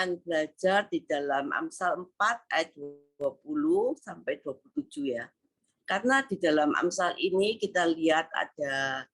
akan belajar di dalam Amsal 4 ayat 20 sampai 27 ya. Karena di dalam Amsal ini kita lihat ada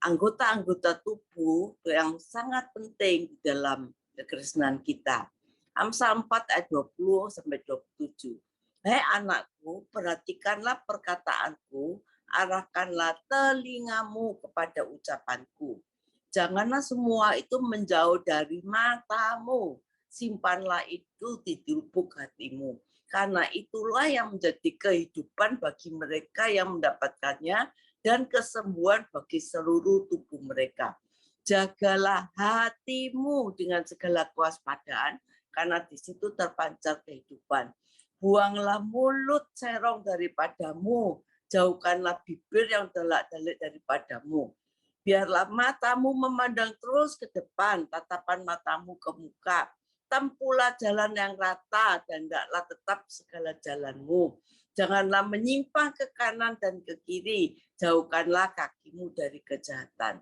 anggota-anggota tubuh yang sangat penting di dalam kekristenan kita. Amsal 4 ayat 20 sampai 27. Hai anakku, perhatikanlah perkataanku, arahkanlah telingamu kepada ucapanku. Janganlah semua itu menjauh dari matamu, simpanlah itu di lubuk hatimu. Karena itulah yang menjadi kehidupan bagi mereka yang mendapatkannya dan kesembuhan bagi seluruh tubuh mereka. Jagalah hatimu dengan segala kewaspadaan, karena di situ terpancar kehidupan. Buanglah mulut serong daripadamu, jauhkanlah bibir yang delak-delik daripadamu. Biarlah matamu memandang terus ke depan, tatapan matamu ke muka. Tempuhlah jalan yang rata dan hendaklah tetap segala jalanmu. Janganlah menyimpang ke kanan dan ke kiri, jauhkanlah kakimu dari kejahatan.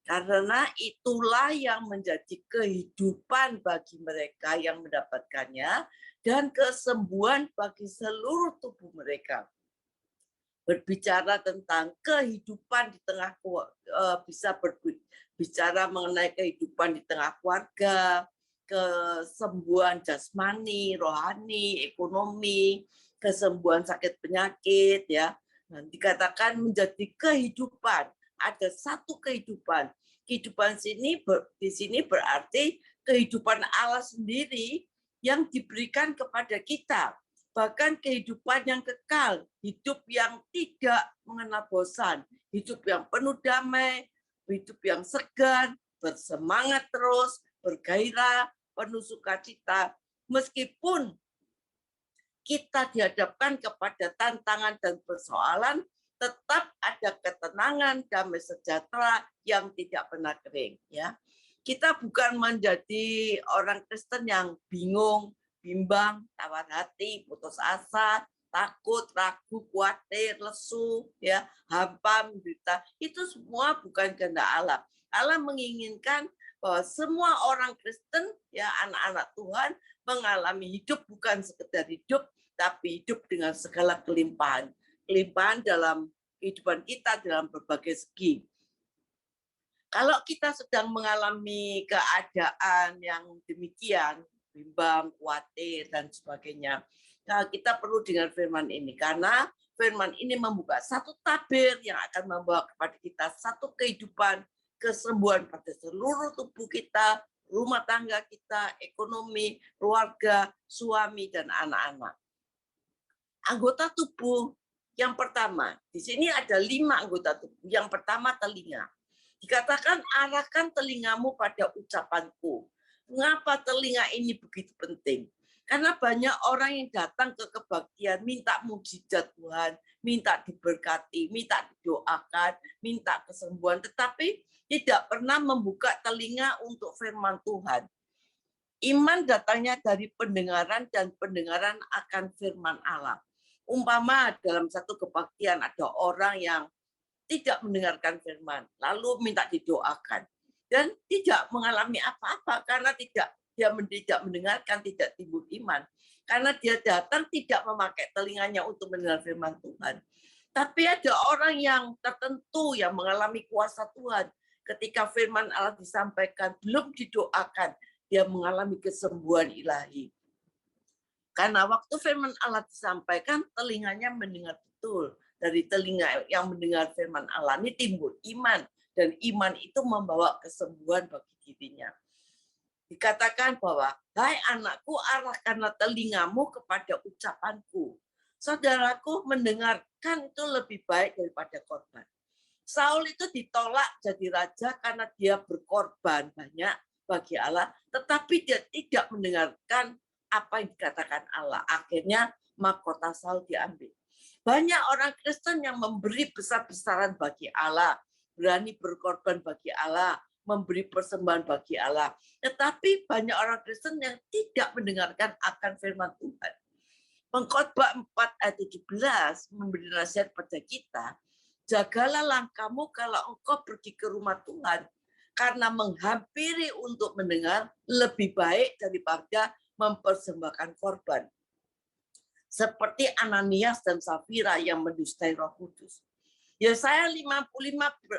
Karena itulah yang menjadi kehidupan bagi mereka yang mendapatkannya dan kesembuhan bagi seluruh tubuh mereka. Berbicara tentang kehidupan di tengah, bisa berbicara mengenai kehidupan di tengah keluarga, kesembuhan jasmani, rohani, ekonomi, kesembuhan sakit penyakit, ya. Nanti dikatakan menjadi kehidupan, ada satu kehidupan. Kehidupan di sini berarti kehidupan Allah sendiri yang diberikan kepada kita. Bahkan kehidupan yang kekal, hidup yang tidak mengenal bosan, hidup yang penuh damai, hidup yang segar, bersemangat terus, bergairah, penuh sukacita, meskipun kita dihadapkan kepada tantangan dan persoalan, tetap ada ketenangan, damai sejahtera yang tidak pernah kering. Ya, kita bukan menjadi orang Kristen yang bingung, bimbang, tawar hati, putus asa, takut, ragu, khawatir, lesu, ya, hampa, menderita. Itu semua bukan kehendak Allah. Allah menginginkan bahwa semua orang Kristen, ya, anak-anak Tuhan, mengalami hidup bukan sekedar hidup, tapi hidup dengan segala kelimpahan. Kelimpahan dalam kehidupan kita dalam berbagai segi. Kalau kita sedang mengalami keadaan yang demikian, bimbang, khawatir, dan sebagainya, nah, kita perlu dengar firman ini, karena firman ini membuka satu tabir yang akan membawa kepada kita satu kehidupan, kesembuhan pada seluruh tubuh kita, rumah tangga kita, ekonomi, keluarga, suami, dan anak-anak. Anggota tubuh yang pertama, di sini ada 5 anggota tubuh. Yang pertama, telinga. Dikatakan arahkan telingamu pada ucapanku. Mengapa telinga ini begitu penting? Karena banyak orang yang datang ke kebaktian, minta mukjizat Tuhan, minta diberkati, minta didoakan, minta kesembuhan, tetapi tidak pernah membuka telinga untuk firman Tuhan. Iman datangnya dari pendengaran dan pendengaran akan firman Allah. Umpama dalam satu kebaktian ada orang yang tidak mendengarkan firman, lalu minta didoakan, dan tidak mengalami apa-apa karena dia tidak mendengarkan, tidak timbul iman, karena dia datang tidak memakai telinganya untuk mendengar firman Tuhan. Tapi ada orang yang tertentu yang mengalami kuasa Tuhan, ketika firman Allah disampaikan, belum didoakan, dia mengalami kesembuhan ilahi. Karena waktu firman Allah disampaikan, telinganya mendengar betul. Dari telinga yang mendengar firman Allah ini timbul iman. Dan iman itu membawa kesembuhan bagi dirinya. Dikatakan bahwa, hai anakku, arahkanlah telingamu kepada ucapanku. Saudaraku, mendengarkan itu lebih baik daripada korban. Saul itu ditolak jadi raja karena dia berkorban banyak bagi Allah, tetapi dia tidak mendengarkan apa yang dikatakan Allah. Akhirnya mahkota Saul diambil. Banyak orang Kristen yang memberi besar-besaran bagi Allah, berani berkorban bagi Allah, memberi persembahan bagi Allah. Tetapi banyak orang Kristen yang tidak mendengarkan akan firman Tuhan. Pengkhotbah 4 ayat 17 memberi nasihat pada kita, jagalah langkahmu kalau engkau pergi ke rumah Tuhan. karena menghampiri untuk mendengar lebih baik daripada mempersembahkan korban. Seperti Ananias dan Safira yang mendustai Roh Kudus. Yesaya 55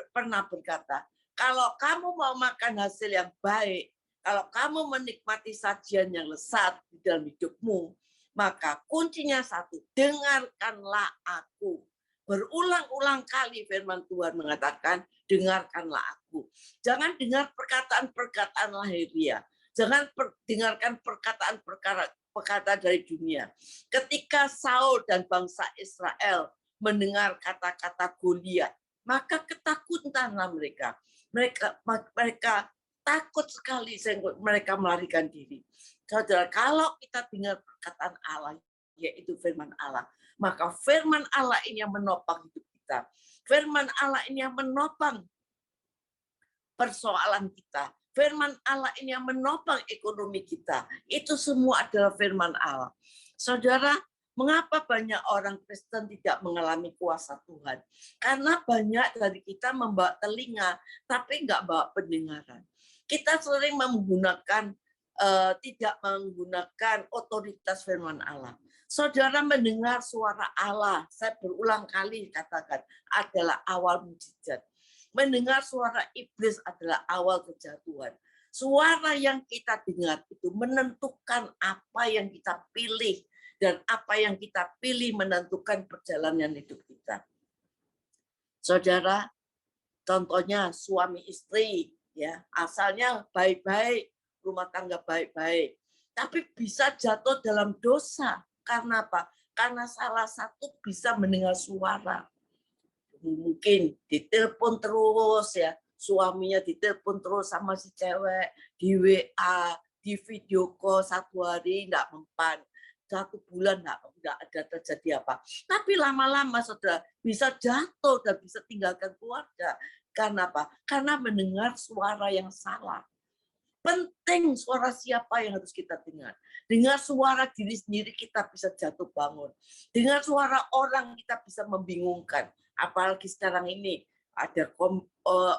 pernah berkata, kalau kamu mau makan hasil yang baik, kalau kamu menikmati sajian yang lezat di dalam hidupmu, maka kuncinya satu, dengarkanlah aku. Berulang-ulang kali firman Tuhan mengatakan, dengarkanlah aku. Jangan dengar perkataan-perkataan lahiriah. Jangan dengarkan perkataan dari dunia. Ketika Saul dan bangsa Israel mendengar kata-kata Goliat, maka ketakutanlah mereka. Mereka takut sekali sehingga mereka melarikan diri. Saudara, kalau kita dengar perkataan Allah, yaitu firman Allah, maka firman Allah ini yang menopang hidup kita. Firman Allah ini yang menopang persoalan kita. Firman Allah ini yang menopang ekonomi kita. Itu semua adalah firman Allah. Saudara, mengapa banyak orang Kristen tidak mengalami kuasa Tuhan? Karena banyak dari kita membawa telinga, tapi nggak bawa pendengaran. Kita sering tidak menggunakan otoritas firman Allah. Saudara mendengar suara Allah, saya berulang kali katakan, adalah awal mujizat. Mendengar suara iblis adalah awal kejatuhan. Suara yang kita dengar itu menentukan apa yang kita pilih, dan apa yang kita pilih menentukan perjalanan hidup kita. Saudara, contohnya suami istri, ya asalnya baik-baik, rumah tangga baik-baik, tapi bisa jatuh dalam dosa. Karena apa? Karena salah satu bisa mendengar suara. Mungkin ditelepon terus ya, suaminya ditelepon terus sama si cewek, di WA, di video call 1 hari enggak mempan, 1 bulan enggak ada terjadi apa. Tapi lama-lama saudara bisa jatuh dan bisa tinggalkan keluarga. Karena apa? Karena mendengar suara yang salah. Penting suara siapa yang harus kita dengar. Dengar suara diri sendiri kita bisa jatuh bangun. Dengar suara orang kita bisa membingungkan. Apalagi sekarang ini ada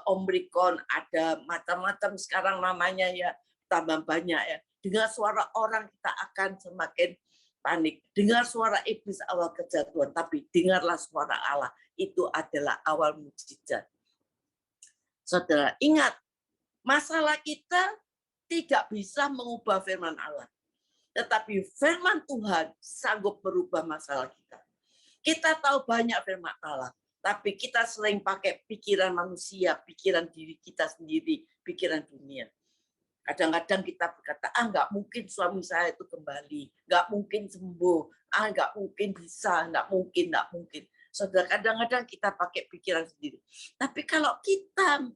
Omikron, ada macam-macam sekarang namanya ya, tambah banyak ya. Dengar suara orang kita akan semakin panik. Dengar suara iblis awal kejatuhan, tapi dengarlah suara Allah. Itu adalah awal mujizat. Saudara, ingat, masalah kita tidak bisa mengubah firman Allah. Tetapi firman Tuhan sanggup merubah masalah kita. Kita tahu banyak firman Allah, tapi kita sering pakai pikiran manusia, pikiran diri kita sendiri, pikiran dunia. Kadang-kadang kita berkata, nggak mungkin suami saya itu kembali, nggak mungkin sembuh, nggak mungkin bisa, nggak mungkin. Saudara, kadang-kadang kita pakai pikiran sendiri. Tapi kalau kita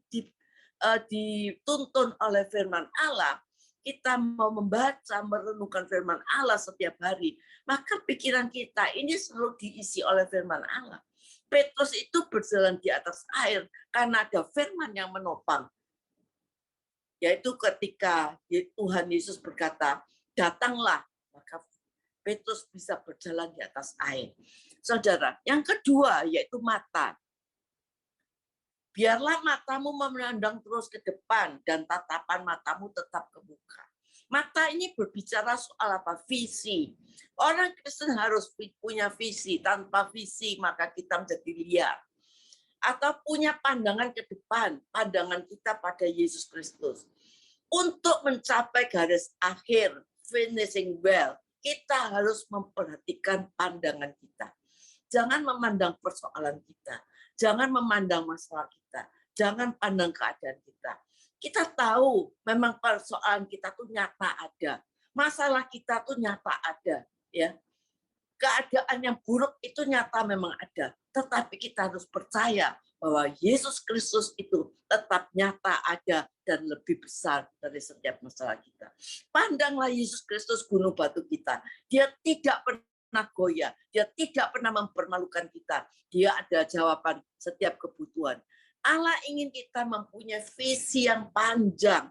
dituntun oleh firman Allah, kita mau membaca, merenungkan firman Allah setiap hari, maka pikiran kita ini selalu diisi oleh firman Allah. Petrus itu berjalan di atas air karena ada firman yang menopang. Yaitu ketika Tuhan Yesus berkata, datanglah, maka Petrus bisa berjalan di atas air. Saudara, yang kedua yaitu mata. Biarlah matamu memandang terus ke depan dan tatapan matamu tetap ke muka. Mata ini berbicara soal apa? Visi. Orang Kristen harus punya visi. Tanpa visi maka kita menjadi liar. Atau punya pandangan ke depan. Pandangan kita pada Yesus Kristus. Untuk mencapai garis akhir, finishing well, kita harus memperhatikan pandangan kita. Jangan memandang persoalan kita. Jangan memandang masalah kita. Jangan pandang keadaan kita. Kita tahu memang persoalan kita tuh nyata ada. Masalah kita tuh nyata ada. Ya. Keadaan yang buruk itu nyata memang ada. Tetapi kita harus percaya bahwa Yesus Kristus itu tetap nyata ada dan lebih besar dari setiap masalah kita. Pandanglah Yesus Kristus gunung batu kita. Dia tidak pernah goyah, dia tidak pernah mempermalukan kita. Dia ada jawaban setiap kebutuhan. Allah ingin kita mempunyai visi yang panjang,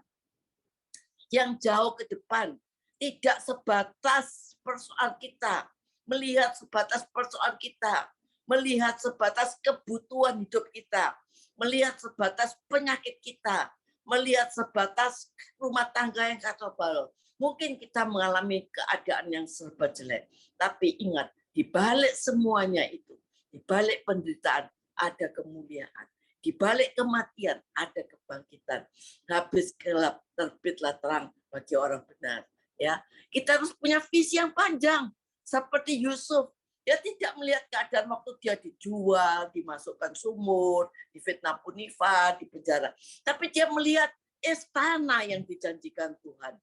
yang jauh ke depan, tidak sebatas persoalan kita, melihat sebatas persoalan kita, melihat sebatas kebutuhan hidup kita, melihat sebatas penyakit kita, melihat sebatas rumah tangga yang kacau balau. Mungkin kita mengalami keadaan yang serba jelek. Tapi ingat, di balik semuanya itu, di balik penderitaan ada kemuliaan. Di balik kematian ada kebangkitan. Habis gelap terbitlah terang bagi orang benar. Ya, kita harus punya visi yang panjang. Seperti Yusuf, dia tidak melihat keadaan waktu dia dijual, dimasukkan sumur, difitnah Potifar, di penjara. Tapi dia melihat istana yang dijanjikan Tuhan.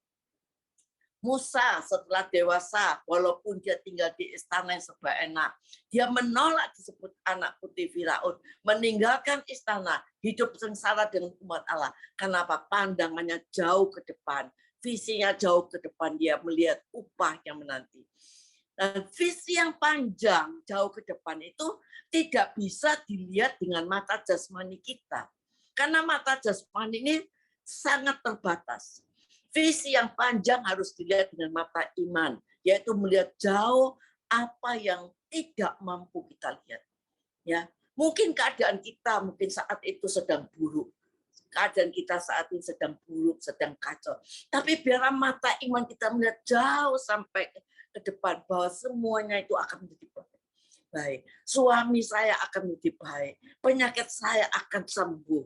Musa setelah dewasa, walaupun dia tinggal di istana yang serba enak, dia menolak disebut anak putih Firaun, meninggalkan istana, hidup sengsara dengan umat Allah. Kenapa? Pandangannya jauh ke depan, visinya jauh ke depan, dia melihat upah yang menanti. Dan visi yang panjang jauh ke depan itu tidak bisa dilihat dengan mata jasmani kita. Karena mata jasmani ini sangat terbatas. Visi yang panjang harus dilihat dengan mata iman, yaitu melihat jauh apa yang tidak mampu kita lihat. Ya, mungkin keadaan kita mungkin saat itu sedang buruk. Keadaan kita saat ini sedang buruk, sedang kacau. Tapi biarlah mata iman kita melihat jauh sampai ke depan bahwa semuanya itu akan menjadi baik. Suami saya akan menjadi baik. Penyakit saya akan sembuh.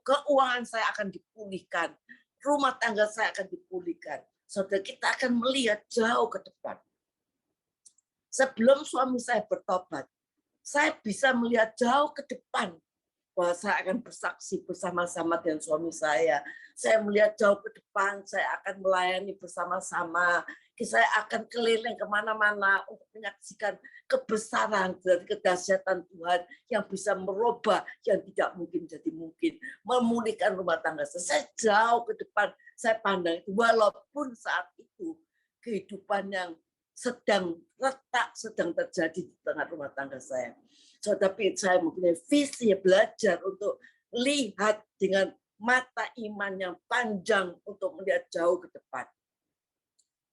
Keuangan saya akan dipulihkan. Rumah tangga saya akan dipulihkan. Saudara, kita akan melihat jauh ke depan. Sebelum suami saya bertobat, saya bisa melihat jauh ke depan bahwa saya akan bersaksi bersama-sama dengan suami saya. Saya melihat jauh ke depan, saya akan melayani bersama-sama. Saya akan keliling kemana-mana untuk menyaksikan kebesaran dari kedahsyatan Tuhan yang bisa merubah yang tidak mungkin jadi mungkin. Memulihkan rumah tangga saya jauh ke depan, saya pandang itu. Walaupun saat itu kehidupan yang sedang retak, sedang terjadi di tengah rumah tangga saya. Tapi saya mempunyai visi belajar untuk lihat dengan mata iman yang panjang untuk melihat jauh ke depan.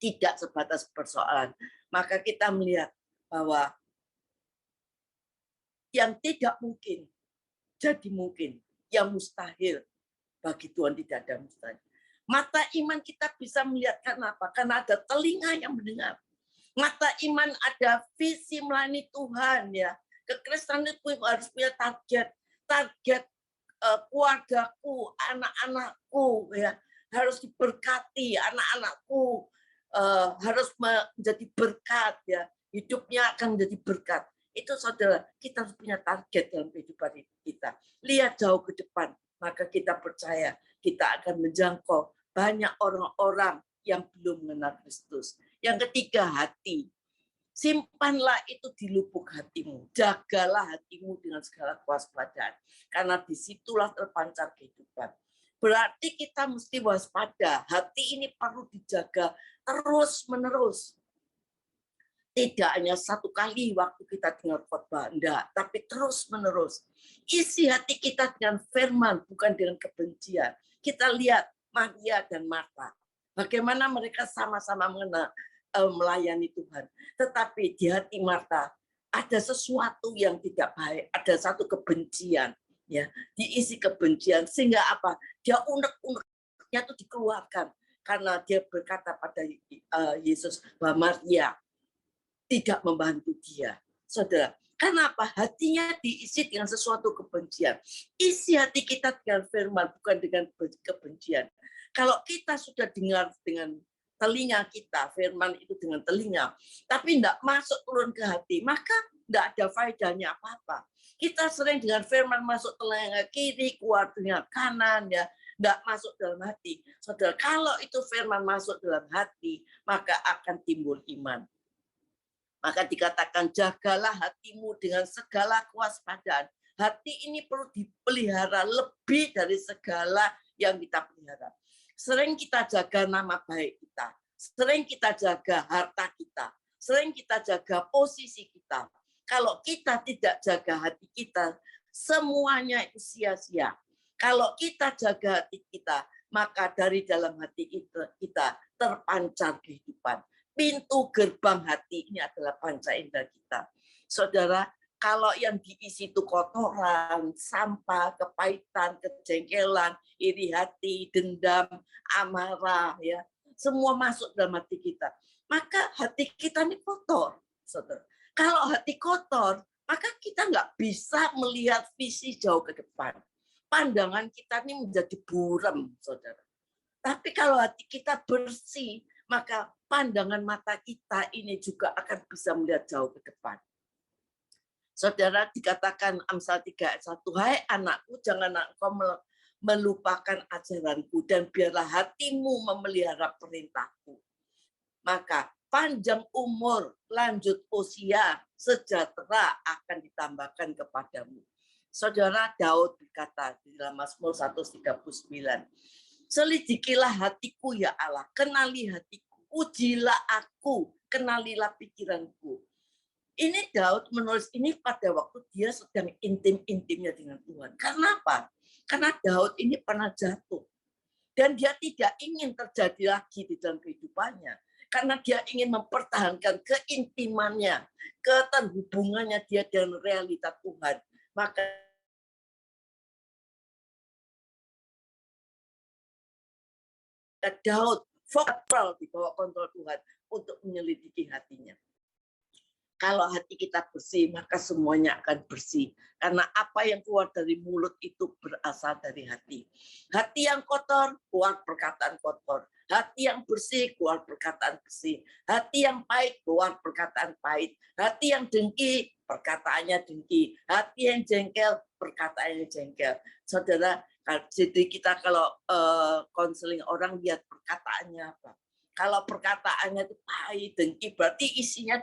Tidak sebatas persoalan. Maka kita melihat bahwa yang tidak mungkin jadi mungkin, yang mustahil bagi Tuhan tidak ada mustahil. Mata iman kita bisa melihat kenapa? Karena ada telinga yang mendengar. Mata iman ada visi melayani Tuhan ya. Kekristenan itu harus punya target keluargaku, anak-anakku ya harus diberkati, anak-anakku harus menjadi berkat ya, hidupnya akan menjadi berkat. Itu saudara, kita harus punya target dalam kehidupan kita. Lihat jauh ke depan, maka kita percaya kita akan menjangkau banyak orang-orang yang belum mengenal Kristus. Yang ketiga, hati. Simpanlah itu di lubuk hatimu. Jagalah hatimu dengan segala kewaspadaan. Karena disitulah terpancar kehidupan. Berarti kita mesti waspada. Hati ini perlu dijaga terus-menerus. Tidak hanya satu kali waktu kita dengar khotbah, enggak, tapi terus-menerus. Isi hati kita dengan firman, bukan dengan kebencian. Kita lihat Maria dan Marta. Bagaimana mereka sama-sama melayani Tuhan. Tetapi di hati Marta ada sesuatu yang tidak baik, ada satu kebencian, ya, diisi kebencian sehingga apa? Dia unek-uneknya itu dikeluarkan karena dia berkata pada Yesus bahwa Maria tidak membantu dia. Saudara, kenapa? Hatinya diisi dengan sesuatu kebencian. Isi hati kita dengan firman, bukan dengan kebencian. Kalau kita sudah dengar dengan telinga kita, firman itu dengan telinga, tapi tidak masuk turun ke hati, maka tidak ada faedahnya apa-apa. Kita sering dengan firman masuk telinga kiri, keluar telinga kanan, ya, tidak masuk dalam hati. Saudara, kalau itu firman masuk dalam hati, maka akan timbul iman. Maka dikatakan jagalah hatimu dengan segala kewaspadaan. Hati ini perlu dipelihara lebih dari segala yang kita pelihara. Sering kita jaga nama baik kita. Sering kita jaga harta kita. Sering kita jaga posisi kita. Kalau kita tidak jaga hati kita, semuanya itu sia-sia. Kalau kita jaga hati kita, maka dari dalam hati kita terpancar kehidupan. Pintu gerbang hati ini adalah panca indera kita. Saudara, Kalau yang diisi itu kotoran, sampah, kepahitan, kejengkelan, iri hati, dendam, amarah, ya, semua masuk dalam hati kita. Maka hati kita ini kotor, saudara. Kalau hati kotor, maka kita nggak bisa melihat visi jauh ke depan. Pandangan kita ini menjadi buram, saudara. Tapi kalau hati kita bersih, maka pandangan mata kita ini juga akan bisa melihat jauh ke depan. Saudara, dikatakan Amsal 3 ayat 1, hai anakku, jangan engkau melupakan ajaranku, dan biarlah hatimu memelihara perintahku. Maka panjang umur, lanjut usia, sejahtera akan ditambahkan kepadamu. Saudara, Daud berkata di dalam Mazmur 139, selidikilah hatiku ya Allah, kenali hatiku, ujilah aku, kenalilah pikiranku. Ini Daud menulis ini pada waktu dia sedang intim-intimnya dengan Tuhan. Karena apa? Karena Daud ini pernah jatuh. Dan dia tidak ingin terjadi lagi di dalam kehidupannya. Karena dia ingin mempertahankan keintimannya, keterhubungannya dia dengan realita Tuhan. Maka Daud fokus di bawah kontrol Tuhan untuk menyelidiki hatinya. Kalau hati kita bersih, maka semuanya akan bersih. Karena apa yang keluar dari mulut itu berasal dari hati. Hati yang kotor, keluar perkataan kotor. Hati yang bersih, keluar perkataan bersih. Hati yang pahit, keluar perkataan pahit. Hati yang dengki, perkataannya dengki. Hati yang jengkel, perkataannya jengkel. Saudara, jadi kita kalau konseling orang, lihat perkataannya apa. Kalau perkataannya itu pahit, dengki, berarti isinya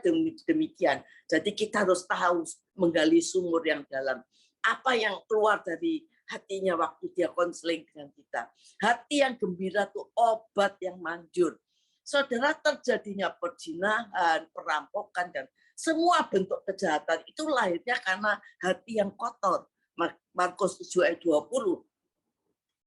demikian. Jadi kita harus tahu menggali sumur yang dalam. Apa yang keluar dari hatinya waktu dia konseling dengan kita. Hati yang gembira itu obat yang manjur. Saudara, terjadinya perzinahan, perampokan, dan semua bentuk kejahatan itu lahirnya karena hati yang kotor. Markus 7 ayat 20.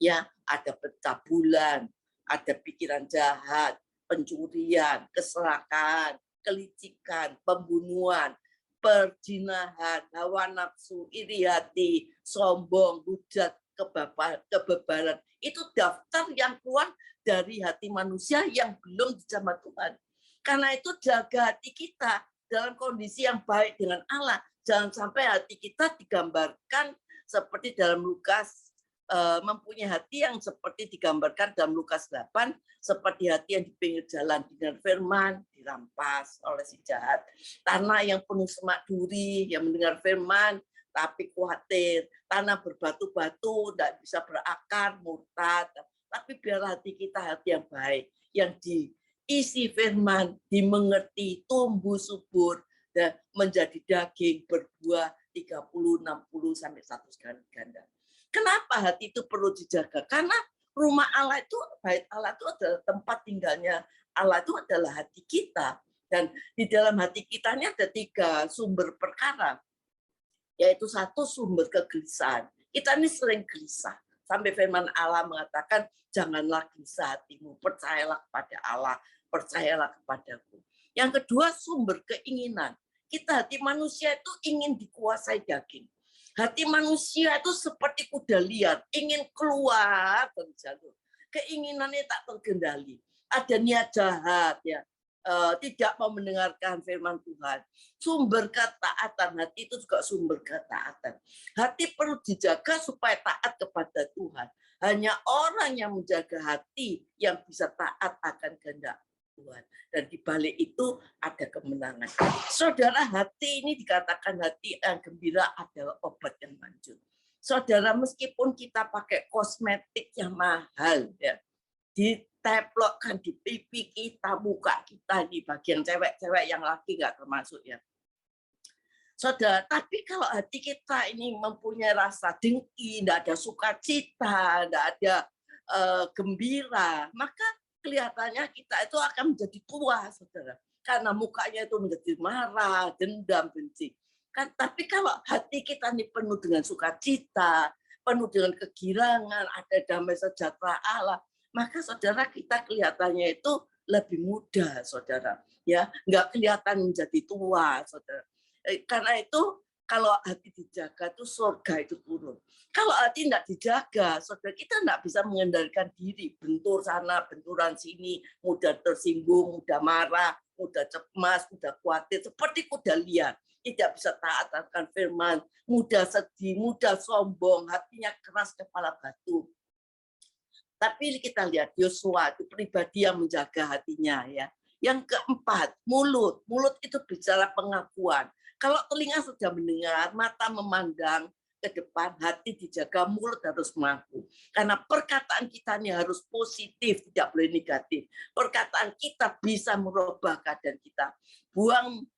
Ya, ada pencabulan, ada pikiran jahat, pencurian, keserakahan, kelicikan, pembunuhan, perzinahan, hawa nafsu, iri hati, sombong, hujat, kebebalan. Itu daftar yang keluar dari hati manusia yang belum dijamah Tuhan. Karena itu jaga hati kita dalam kondisi yang baik dengan Allah. Jangan sampai hati kita digambarkan seperti dalam Lukas, mempunyai hati yang seperti digambarkan dalam Lukas 8, seperti hati yang di pinggir jalan, dengan firman dirampas oleh si jahat. Tanah yang penuh semak duri, yang mendengar firman tapi khawatir. Tanah berbatu-batu, tidak bisa berakar, murtad. Tapi biar hati kita hati yang baik, yang diisi firman, dimengerti, tumbuh subur, dan menjadi daging, berbuah 30, 60, sampai 100 kali ganda. Kenapa hati itu perlu dijaga? Karena rumah Allah itu, bait Allah itu adalah tempat tinggalnya Allah itu adalah hati kita. Dan di dalam hati kita ini ada 3 sumber perkara. Yaitu 1 sumber kegelisahan. Kita ini sering gelisah. Sampai firman Allah mengatakan, janganlah gelisah hatimu, percayalah kepada Allah, percayalah kepadaku. Yang kedua, sumber keinginan. Kita hati manusia itu ingin dikuasai daging. Hati manusia itu seperti kuda liar, ingin keluar dari jalur. Keinginannya tak terkendali. Ada niat jahat, ya, tidak mau mendengarkan firman Tuhan. Sumber ketaatan, hati itu juga sumber ketaatan. Hati perlu dijaga supaya taat kepada Tuhan. Hanya orang yang menjaga hati yang bisa taat akan kehendak Tuhan. Dan di balik itu ada kemenangan. Saudara, hati ini dikatakan hati yang gembira adalah obat yang manjur. Saudara, meskipun kita pakai kosmetik yang mahal, ya, diteplokkan di pipi kita, muka kita, di bagian cewek-cewek, yang laki nggak termasuk, ya. Saudara, tapi kalau hati kita ini mempunyai rasa dengki, tidak ada sukacita, tidak ada gembira, maka kelihatannya kita itu akan menjadi tua, saudara. Karena mukanya itu menjadi marah, dendam, benci. Kan, tapi kalau hati kita ini penuh dengan sukacita, penuh dengan kegirangan, ada damai sejahtera Allah, maka saudara kita kelihatannya itu lebih muda, saudara. Ya, nggak kelihatan menjadi tua, saudara. Karena itu Kalau hati dijaga itu surga itu turun. Kalau hati tidak dijaga, saudara, kita tidak bisa mengendalikan diri. Bentur sana, benturan sini, mudah tersinggung, mudah marah, mudah cemas, mudah khawatir. Seperti kuda liar. Tidak bisa taat akan firman, mudah sedih, mudah sombong, hatinya keras, kepala batu. Tapi kita lihat Yosua itu pribadi yang menjaga hatinya, ya. Yang keempat, mulut. Mulut itu bicara pengakuan. Kalau telinga sudah mendengar, mata memandang ke depan, hati dijaga, mulut harus mengaku. Karena perkataan kita ini harus positif, tidak boleh negatif. Perkataan kita bisa merubah keadaan kita. Buang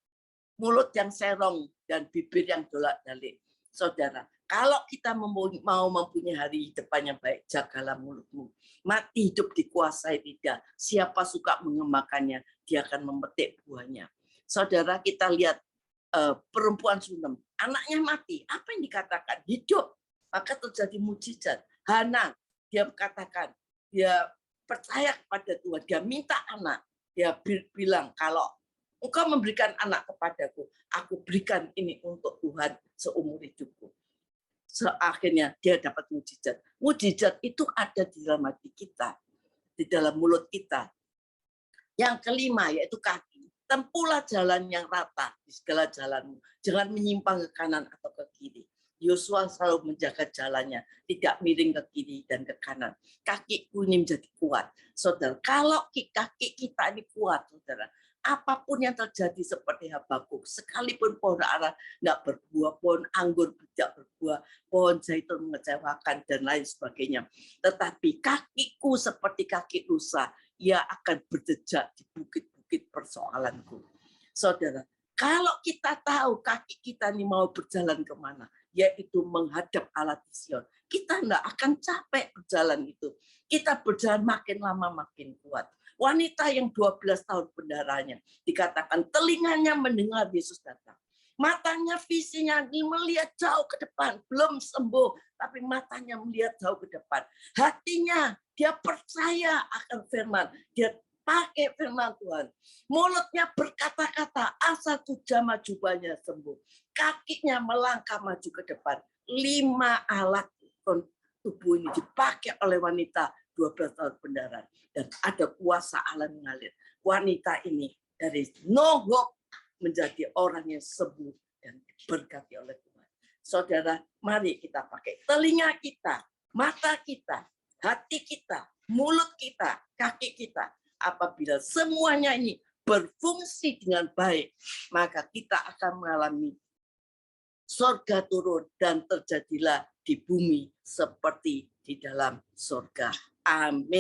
mulut yang serong dan bibir yang dolak-dalik. Saudara, kalau kita mau mempunyai hari depan yang baik, jagalah mulutmu. Mati hidup dikuasai tidak. Siapa suka mengemakannya, dia akan memetik buahnya. Saudara, kita lihat perempuan Sunem, anaknya mati. Apa yang dikatakan? Hidup. Maka terjadi mujizat. Hana, dia katakan, dia percaya kepada Tuhan. Dia minta anak. Dia bilang, kalau Engkau memberikan anak kepadaku, aku berikan ini untuk Tuhan seumur hidupku. Akhirnya dia dapat mujizat. Mujizat itu ada di dalam hati kita, di dalam mulut kita. Yang kelima yaitu kaki. Tempuhlah jalan yang rata di segala jalanmu. Jangan menyimpang ke kanan atau ke kiri. Yosua selalu menjaga jalannya, tidak miring ke kiri dan ke kanan. Kakiku ini menjadi kuat. Saudara, kalau kaki kita ini kuat, saudara, apapun yang terjadi seperti Habakuk, sekalipun pohon ara nggak berbuah, pohon anggur tidak berbuah, pohon zaitun mengecewakan, dan lain sebagainya. Tetapi kakiku seperti kaki rusa, ia akan berjejak di bukit-bukit persoalanku. Saudara, kalau kita tahu kaki kita ini mau berjalan kemana, yaitu menghadap Allah di Sion, kita nggak akan capek berjalan itu. Kita berjalan makin lama makin kuat. Wanita yang 12 tahun pendaranya, dikatakan telinganya mendengar Yesus datang. Matanya, visinya melihat jauh ke depan, belum sembuh, tapi matanya melihat jauh ke depan. Hatinya, dia percaya akan firman, dia pakai firman Tuhan. Mulutnya berkata-kata, asal jamah jubahnya sembuh. Kakinya melangkah maju ke depan. 5 alat tubuh ini dipakai oleh wanita 12 tahun pendaran. Dan ada kuasa Allah mengalir. Wanita ini dari no hope menjadi orang yang sembuh dan diberkati oleh Tuhan. Saudara, mari kita pakai telinga kita, mata kita, hati kita, mulut kita, kaki kita. Apabila semuanya ini berfungsi dengan baik, maka kita akan mengalami surga turun dan terjadilah di bumi seperti di dalam surga. Amin.